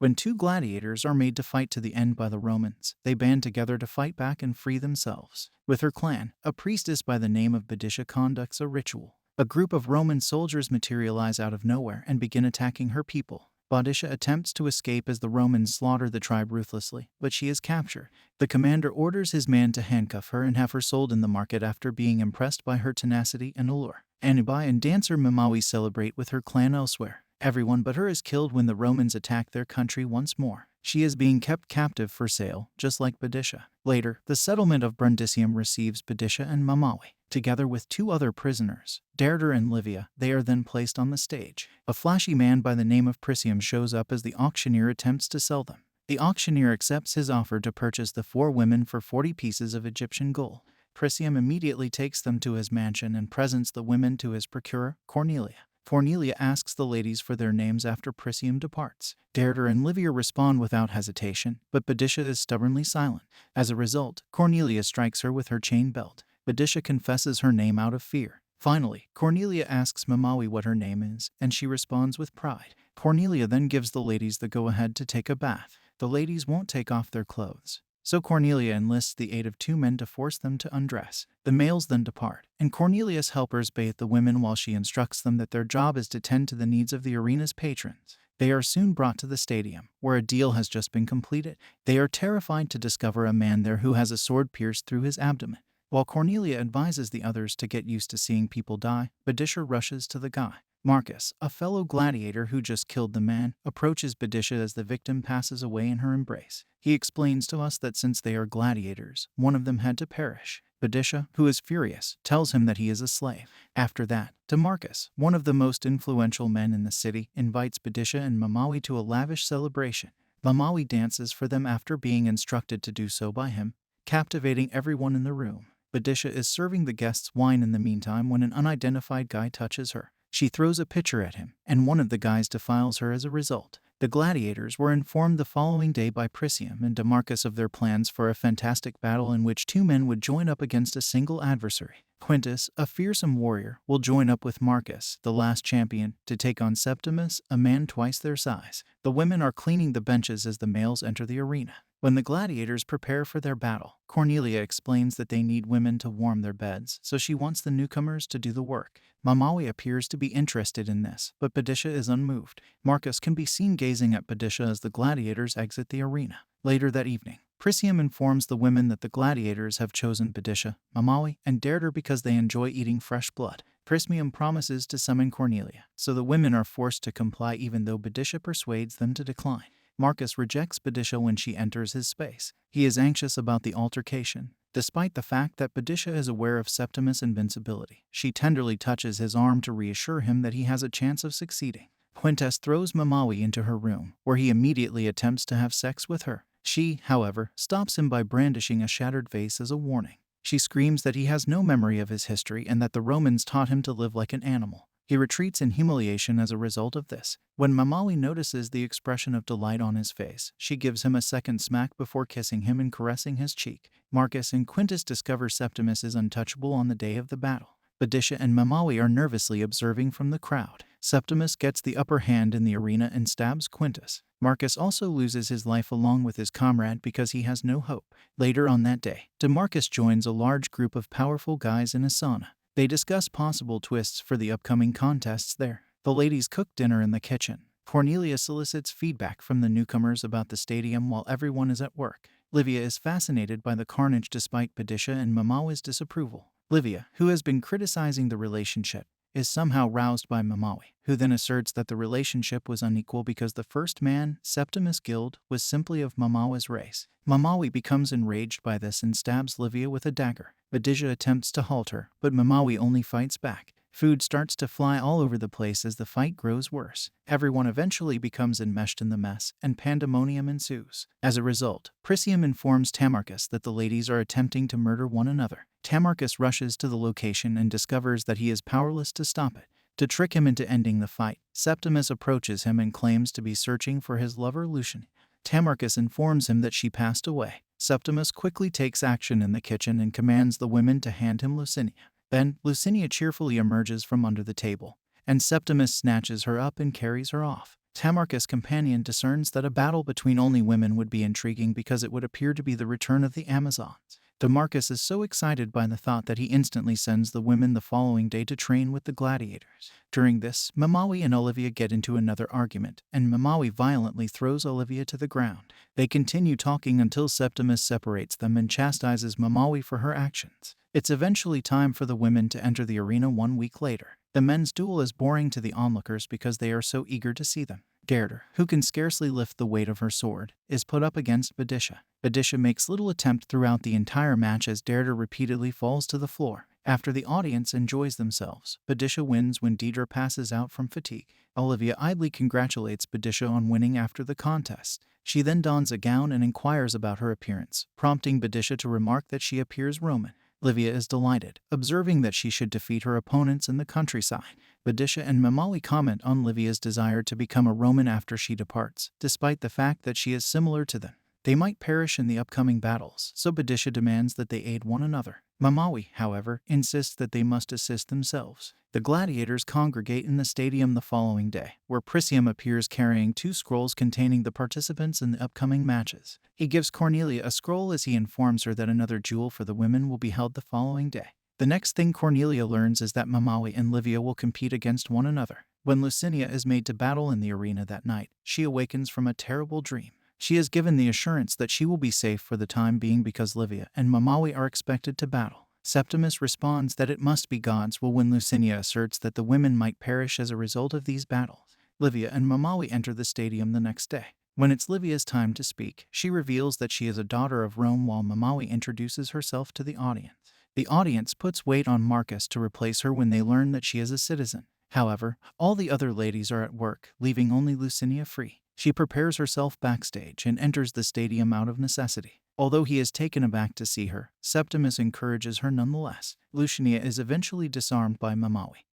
When two gladiators are made to fight to the end by the Romans, they band together to fight back and free themselves. With her clan, a priestess by the name of Boadicea conducts a ritual. A group of Roman soldiers materialize out of nowhere and begin attacking her people. Boadicea attempts to escape as the Romans slaughter the tribe ruthlessly, but she is captured. The commander orders his man to handcuff her and have her sold in the market after being impressed by her tenacity and allure. Anubai and dancer Mamawi celebrate with her clan elsewhere. Everyone but her is killed when the Romans attack their country once more. She is being kept captive for sale, just like Boadicea. Later, the settlement of Brundisium receives Boadicea and Mamawi. Together with two other prisoners, Deirdre and Livia, they are then placed on the stage. A flashy man by the name of Prisium shows up as the auctioneer attempts to sell them. The auctioneer accepts his offer to purchase the 4 women for 40 pieces of Egyptian gold. Prisium immediately takes them to his mansion and presents the women to his procurer, Cornelia. Cornelia asks the ladies for their names after Prisium departs. Deirdre and Livia respond without hesitation, but Boadicea is stubbornly silent. As a result, Cornelia strikes her with her chain belt. Boadicea confesses her name out of fear. Finally, Cornelia asks Mamawi what her name is, and she responds with pride. Cornelia then gives the ladies the go-ahead to take a bath. The ladies won't take off their clothes, so Cornelia enlists the aid of 2 men to force them to undress. The males then depart, and Cornelia's helpers bathe the women while she instructs them that their job is to tend to the needs of the arena's patrons. They are soon brought to the stadium, where a deal has just been completed. They are terrified to discover a man there who has a sword pierced through his abdomen. While Cornelia advises the others to get used to seeing people die, Boadicea rushes to the guy. Marcus, a fellow gladiator who just killed the man, approaches Boadicea as the victim passes away in her embrace. He explains to us that since they are gladiators, one of them had to perish. Boadicea, who is furious, tells him that he is a slave. After that, Marcus, one of the most influential men in the city, invites Boadicea and Mamawi to a lavish celebration. Mamawi dances for them after being instructed to do so by him, captivating everyone in the room. Boadicea is serving the guests wine in the meantime when an unidentified guy touches her. She throws a pitcher at him, and one of the guys defiles her as a result. The gladiators were informed the following day by Prisium and Marcus of their plans for a fantastic battle in which 2 men would join up against a single adversary. Quintus, a fearsome warrior, will join up with Marcus, the last champion, to take on Septimus, a man twice their size. The women are cleaning the benches as the males enter the arena. When the gladiators prepare for their battle, Cornelia explains that they need women to warm their beds, so she wants the newcomers to do the work. Mamawi appears to be interested in this, but Boadicea is unmoved. Marcus can be seen gazing at Boadicea as the gladiators exit the arena. Later that evening, Prisium informs the women that the gladiators have chosen Boadicea, Mamawi, and Deirdre because they enjoy eating fresh blood. Prisium promises to summon Cornelia, so the women are forced to comply even though Boadicea persuades them to decline. Marcus rejects Boadicea when she enters his space. He is anxious about the altercation. Despite the fact that Boadicea is aware of Septimus' invincibility, she tenderly touches his arm to reassure him that he has a chance of succeeding. Quintus throws Mamawi into her room, where he immediately attempts to have sex with her. She, however, stops him by brandishing a shattered vase as a warning. She screams that he has no memory of his history and that the Romans taught him to live like an animal. He retreats in humiliation as a result of this. When Mamawi notices the expression of delight on his face, she gives him a second smack before kissing him and caressing his cheek. Marcus and Quintus discover Septimus is untouchable on the day of the battle. Boadicea and Mamawi are nervously observing from the crowd. Septimus gets the upper hand in the arena and stabs Quintus. Marcus also loses his life along with his comrade because he has no hope. Later on that day, Marcus joins a large group of powerful guys in a sauna. They discuss possible twists for the upcoming contests there. The ladies cook dinner in the kitchen. Cornelia solicits feedback from the newcomers about the stadium while everyone is at work. Livia is fascinated by the carnage despite Boadicea and Mamawi's disapproval. Livia, who has been criticizing the relationship, is somehow roused by Mamawi, who then asserts that the relationship was unequal because the first man, Septimus Guild, was simply of Mamawi's race. Mamawi becomes enraged by this and stabs Livia with a dagger. Boadicea attempts to halt her, but Mamawi only fights back. Food starts to fly all over the place as the fight grows worse. Everyone eventually becomes enmeshed in the mess, and pandemonium ensues. As a result, Prisium informs Tamarchus that the ladies are attempting to murder one another. Tamarchus rushes to the location and discovers that he is powerless to stop it. To trick him into ending the fight, Septimus approaches him and claims to be searching for his lover Lucian. Tamarchus informs him that she passed away. Septimus quickly takes action in the kitchen and commands the women to hand him Lucinia. Then, Lucinia cheerfully emerges from under the table, and Septimus snatches her up and carries her off. Tamarcus' companion discerns that a battle between only women would be intriguing because it would appear to be the return of the Amazons. Demarcus is so excited by the thought that he instantly sends the women the following day to train with the gladiators. During this, Mamawi and Olivia get into another argument, and Mamawi violently throws Olivia to the ground. They continue talking until Septimus separates them and chastises Mamawi for her actions. It's eventually time for the women to enter the arena 1 week later. The men's duel is boring to the onlookers because they are so eager to see them. Gerda, who can scarcely lift the weight of her sword, is put up against Boadicea. Boadicea makes little attempt throughout the entire match as Gerda repeatedly falls to the floor. After the audience enjoys themselves, Boadicea wins when Deidre passes out from fatigue. Olivia idly congratulates Boadicea on winning after the contest. She then dons a gown and inquires about her appearance, prompting Boadicea to remark that she appears Roman. Olivia is delighted, observing that she should defeat her opponents in the countryside. Boadicea and Mamawi comment on Olivia's desire to become a Roman after she departs, despite the fact that she is similar to them. They might perish in the upcoming battles, so Boadicea demands that they aid one another. Mamawi, however, insists that they must assist themselves. The gladiators congregate in the stadium the following day, where Priscium appears carrying 2 scrolls containing the participants in the upcoming matches. He gives Cornelia a scroll as he informs her that another duel for the women will be held the following day. The next thing Cornelia learns is that Mamawi and Livia will compete against one another. When Lucinia is made to battle in the arena that night, she awakens from a terrible dream. She is given the assurance that she will be safe for the time being because Livia and Mamawi are expected to battle. Septimus responds that it must be God's will when Lucinia asserts that the women might perish as a result of these battles. Livia and Mamawi enter the stadium the next day. When it's Livia's time to speak, she reveals that she is a daughter of Rome while Mamawi introduces herself to the audience. The audience puts weight on Marcus to replace her when they learn that she is a citizen. However, all the other ladies are at work, leaving only Lucinia free. She prepares herself backstage and enters the stadium out of necessity. Although he is taken aback to see her, Septimus encourages her nonetheless. Lucinia is eventually disarmed by Mamawi,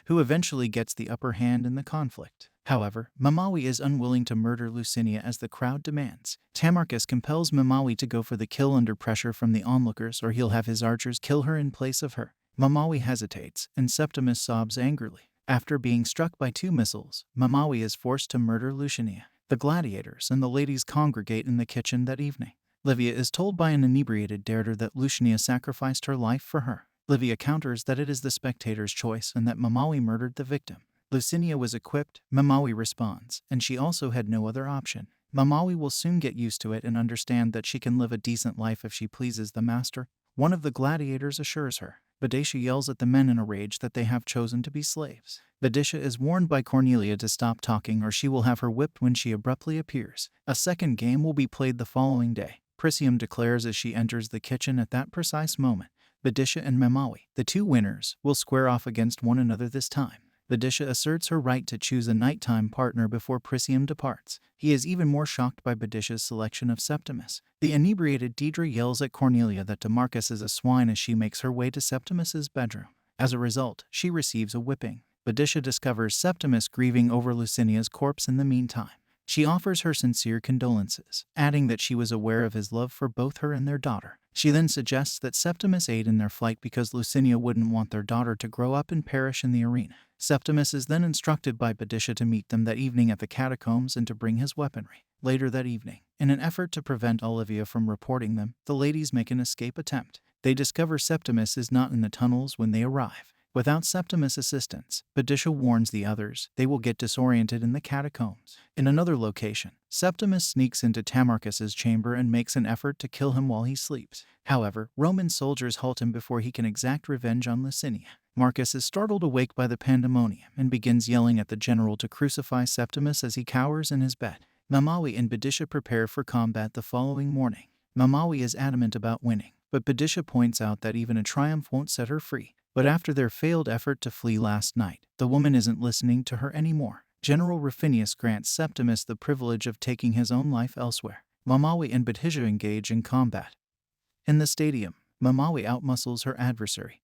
who eventually gets the upper hand in the conflict. However, Mamawi is unwilling to murder Lucinia as the crowd demands. Tamarcus compels Mamawi to go for the kill under pressure from the onlookers, or he'll have his archers kill her in place of her. Mamawi hesitates, and Septimus sobs angrily. After being struck by 2 missiles, Mamawi is forced to murder Lucinia. The gladiators and the ladies congregate in the kitchen that evening. Livia is told by an inebriated Gerda that Lucinia sacrificed her life for her. Livia counters that it is the spectator's choice and that Mamawi murdered the victim. Lucinia was equipped, Mamawi responds, and she also had no other option. Mamawi will soon get used to it and understand that she can live a decent life if she pleases the master. One of the gladiators assures her. Boadicea yells at the men in a rage that they have chosen to be slaves. Boadicea is warned by Cornelia to stop talking or she will have her whipped when she abruptly appears. A second game will be played the following day. Priscium declares as she enters the kitchen at that precise moment. Boadicea and Mamawi, the 2 winners, will square off against one another this time. Boadicea asserts her right to choose a nighttime partner before Priscium departs. He is even more shocked by Boadicia's selection of Septimus. The inebriated Deidre yells at Cornelia that Demarcus is a swine as she makes her way to Septimus's bedroom. As a result, she receives a whipping. Boadicea discovers Septimus grieving over Lucinia's corpse in the meantime. She offers her sincere condolences, adding that she was aware of his love for both her and their daughter. She then suggests that Septimus aid in their flight because Lucinia wouldn't want their daughter to grow up and perish in the arena. Septimus is then instructed by Boadicea to meet them that evening at the catacombs and to bring his weaponry. Later that evening, in an effort to prevent Olivia from reporting them, the ladies make an escape attempt. They discover Septimus is not in the tunnels when they arrive. Without Septimus' assistance, Boadicea warns the others they will get disoriented in the catacombs. In another location, Septimus sneaks into Tamarcus's chamber and makes an effort to kill him while he sleeps. However, Roman soldiers halt him before he can exact revenge on Lucinia. Marcus is startled awake by the pandemonium and begins yelling at the general to crucify Septimus as he cowers in his bed. Mamawi and Boadicea prepare for combat the following morning. Mamawi is adamant about winning, but Boadicea points out that even a triumph won't set her free. But after their failed effort to flee last night, the woman isn't listening to her anymore. General Rufinus grants Septimus the privilege of taking his own life elsewhere. Mamawi and Boadicea engage in combat. In the stadium, Mamawi outmuscles her adversary,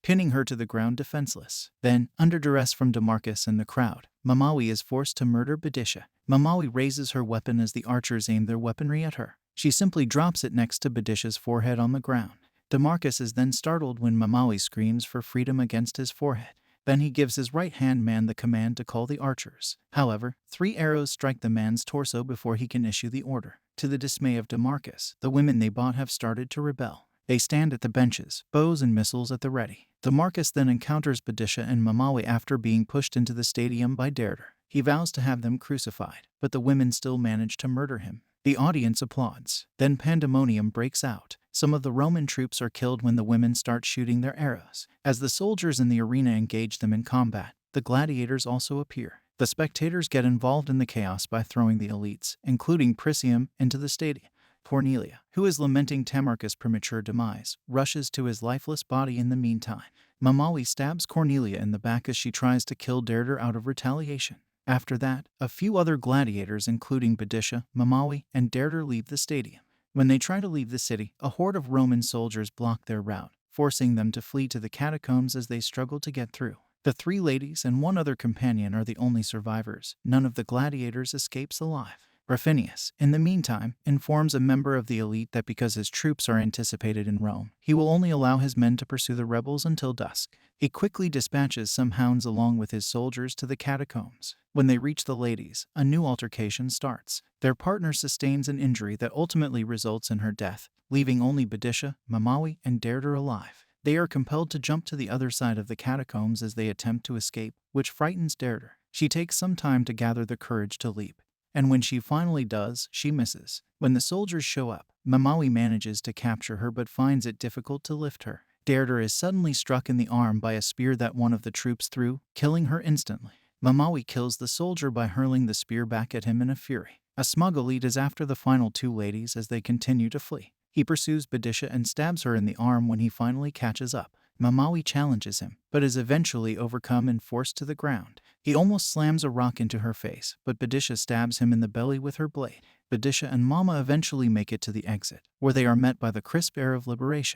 pinning her to the ground defenseless. Then, under duress from Demarcus and the crowd, Mamawi is forced to murder Boadicea. Mamawi raises her weapon as the archers aim their weaponry at her. She simply drops it next to Boadicia's forehead on the ground. Demarcus is then startled when Mamawi screams for freedom against his forehead. Then he gives his right-hand man the command to call the archers. However, 3 arrows strike the man's torso before he can issue the order. To the dismay of DeMarcus, the women they bought have started to rebel. They stand at the benches, bows and missiles at the ready. DeMarcus then encounters Badisha and Mamawi after being pushed into the stadium by Derder. He vows to have them crucified, but the women still manage to murder him. The audience applauds. Then pandemonium breaks out. Some of the Roman troops are killed when the women start shooting their arrows. As the soldiers in the arena engage them in combat, the gladiators also appear. The spectators get involved in the chaos by throwing the elites, including Priscium, into the stadium. Cornelia, who is lamenting Tamarcus' premature demise, rushes to his lifeless body in the meantime. Mamawi stabs Cornelia in the back as she tries to kill Derder out of retaliation. After that, a few other gladiators including Badisha, Mamawi, and Derder leave the stadium. When they try to leave the city, a horde of Roman soldiers block their route, forcing them to flee to the catacombs as they struggle to get through. The 3 ladies and 1 other companion are the only survivors. None of the gladiators escapes alive. Rufinus, in the meantime, informs a member of the elite that because his troops are anticipated in Rome, he will only allow his men to pursue the rebels until dusk. He quickly dispatches some hounds along with his soldiers to the catacombs. When they reach the ladies, a new altercation starts. Their partner sustains an injury that ultimately results in her death, leaving only Badisha, Mamawi, and Derder alive. They are compelled to jump to the other side of the catacombs as they attempt to escape, which frightens Derder. She takes some time to gather the courage to leap, and when she finally does, she misses. When the soldiers show up, Mamawi manages to capture her but finds it difficult to lift her. Derder is suddenly struck in the arm by a spear that one of the troops threw, killing her instantly. Mamawi kills the soldier by hurling the spear back at him in a fury. A smug elite is after the final 2 ladies as they continue to flee. He pursues Badisha and stabs her in the arm when he finally catches up. Mamawi challenges him, but is eventually overcome and forced to the ground. He almost slams a rock into her face, but Badisha stabs him in the belly with her blade. Badisha and Mama eventually make it to the exit, where they are met by the crisp air of liberation.